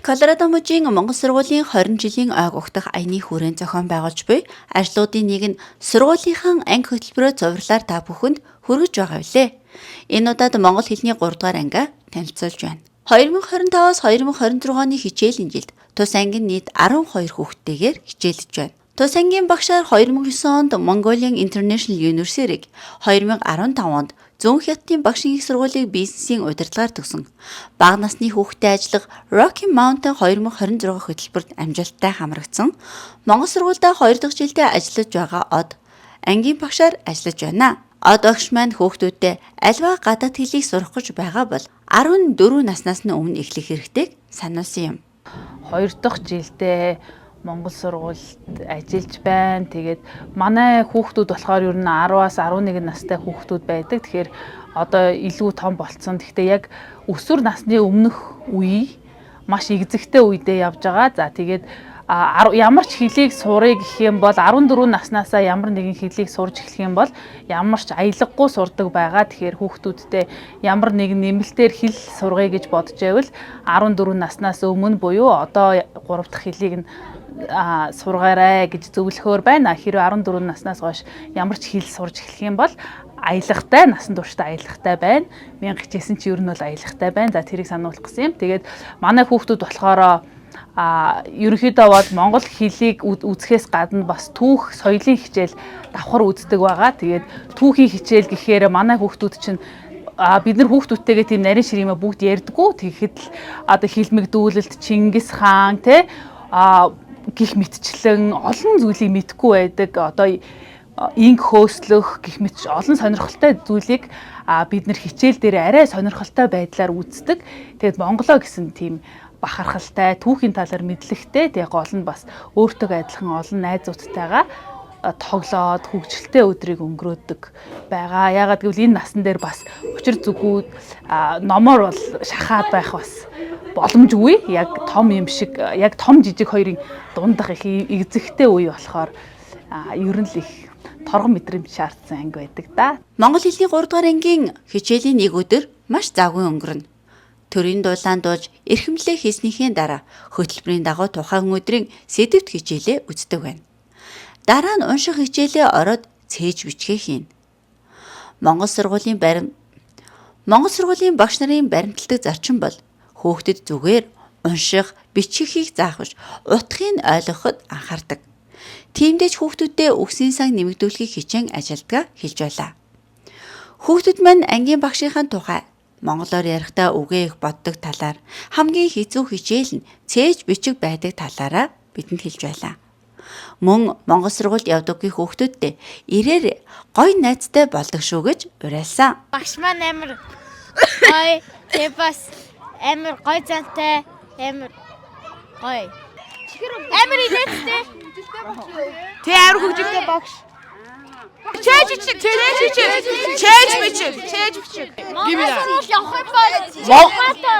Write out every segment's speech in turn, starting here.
Колорадо мужийн Монгол сургуулийн 20 жилийн ойг угтах аяны хүрээнд зохион байгуулж буй ажлуудын нэг нь сургуулийнхаа анги хөтөлбөрөө цувралаар та бүхэнд хүргэж байгаа билээ. Энэ удаад Монгол хэлний 3 дугаар ангиа танилцуулж байна. 2025-аас 2026 оны хичээлийн жилд тус ангийн нийт 12 хүүхдтэйгээр хичээлж байна. Тус ангийн багшаар 2009 онд Mongolian International University-г 2015 онд Зүүн Хятадын багшийн их сургуулийг бизнесийн удирдлагаар төгсөн. Бага насны хүүхдэд ажиллах Rocky Mountain 2026 хөтөлбөрт амжилттай хамрагдсан. Монгол сургуультай 2 дахь жилдээ ажиллаж байгаа Од ангийн багшаар ажиллаж байна. Од багш маань хүүхдүүдэд альва гадаад хэлийг сурах гэж байгаа бол 14 наснаас нь өмнө эхлэх хэрэгтэйг сануулсан юм. 2 дахь жилдээ Монгол сургуульд ажиллаж байна. Тэгээд манай хүүхдүүд болохоор ер нь 10-аас 11 настай хүүхдүүд байдаг. Тэгэхээр одоо илүү том болцсон. Гэхдээ яг өсвөр насны өмнөх үе маш игзэгтэй үедээ явж байгаа. За тэгээд ямар ч хэлийг сурыг гэх юм бол 14 наснаасаа ямар нэгэн хэлийг сурж эхлэх юм бол ямар ч аялгагүй сурдаг байгаа. Тэгэхээр хүүхдүүдтэй ямар нэгэн нэмэлтээр хэл сургая гэж бодож байвал 14 наснаас өмнө буюу одоо 3 дахь хэлийг нь сургаарай гэж зөвлөхөөр байна. Хэрвээ 14 наснаас хойш ямар ч хэл сурж эхлэх юм бол аялгатай, насан туршдаа аялгатай байна. Мянга хичээсэн чи ер нь бол аялгатай байна. За тэрийг сануулах гэсэн юм. Тэгээд манай хүүхдүүд болохоор ерөнхийдөө бол монгол хэлийг үзэхээс гадна бас түүх, соёлын хичээл давхар үздэг байгаа. Тэгээд түүхийн хичээл гэхээр манай хүүхдүүд чинь бид нар хүүхдүүдтэйгээ тийм нарийн ширмээ бүгд ярьдгүү. Тэгэхэд л одоо хилмигдүүлэлт Чингис хаан гих мэтчлэн олон зүйлийг мэдгүй байдаг. Одоо инг хөөслөх гих мэт олон сонирхолтой зүйлийг бид нар хичээл дээр арай сонирхолтой байдлаар үздэг. Тэгээд монголоо гэсэн тийм бахархалтай, түүхийн талаар мэдлэгтэй, тэгээд гол нь бас өөртөө адилхан олон найзуудтайгаа тоглоод хөгжилтэй өдрийг өнгөрөөдөг байгаа. Яагаад гэвэл энэ насан дээр бас учир зүгүүд номоор бол шахаад байх бас боломжгүй. Яг том юм шиг, яг том жижиг хоёрын дундах их игзэгтэй үе болохоор ер нь л их торгон мэдрэмж шаардсан анги байдаг да. Монгол хэлний 3 дугаар ангийн хичээлийн нэг өдөр маш завгүй өнгөрнө. Төрийн дуулаан дуулж эрхэмлээ хийснийхээ дараа хөтөлбөрийн дагуу тухайн өдрийн сэдэвт хичээлээ үздэг байна. Дараа нь унших хичээлээ ороод цээж бичгээ хийн. Монгол сургуулийн багш нарын баримтлагдаг зарчим бол хүүхдэд зүгээр унших, бичихийг заахвч утгыг ойлгоход анхаардаг. Тиймдээ ч хүүхдүүдэд үгсийн сан нэмэгдүүлэхийг хичээн ажилдгаа хэлж байлаа. Хүүхдүүд маань ангийн багшийнхаа тухай монголоор ярихдаа үгээ их боддог талаар хамгийн хэцүү хичээл нь цээж бичих байдаг талаараа бидэнд хэлж байлаа. Мөн Монгол сургуульд явдаггүй хүүхдүүдтэй ирээр гоё найзтай болдог шүү гэж уриалсан. Багш маань амар гоё, тэг бас амар гоё зантай, амар гоё. Амар инээдтэй. Тэг амар хөгжилтэй багш. Чээж бичих.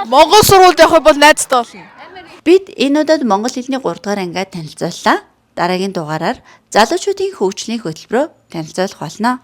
Монгол сургуульд явах бол найзтай болно. Бид энэ удаад монгол хэлний 3 дугаар ангиа танилцууллаа. Дараагийн дугаараар залуучуудын хөгжлийн хөтөлбөрөөр танилцуулах болно.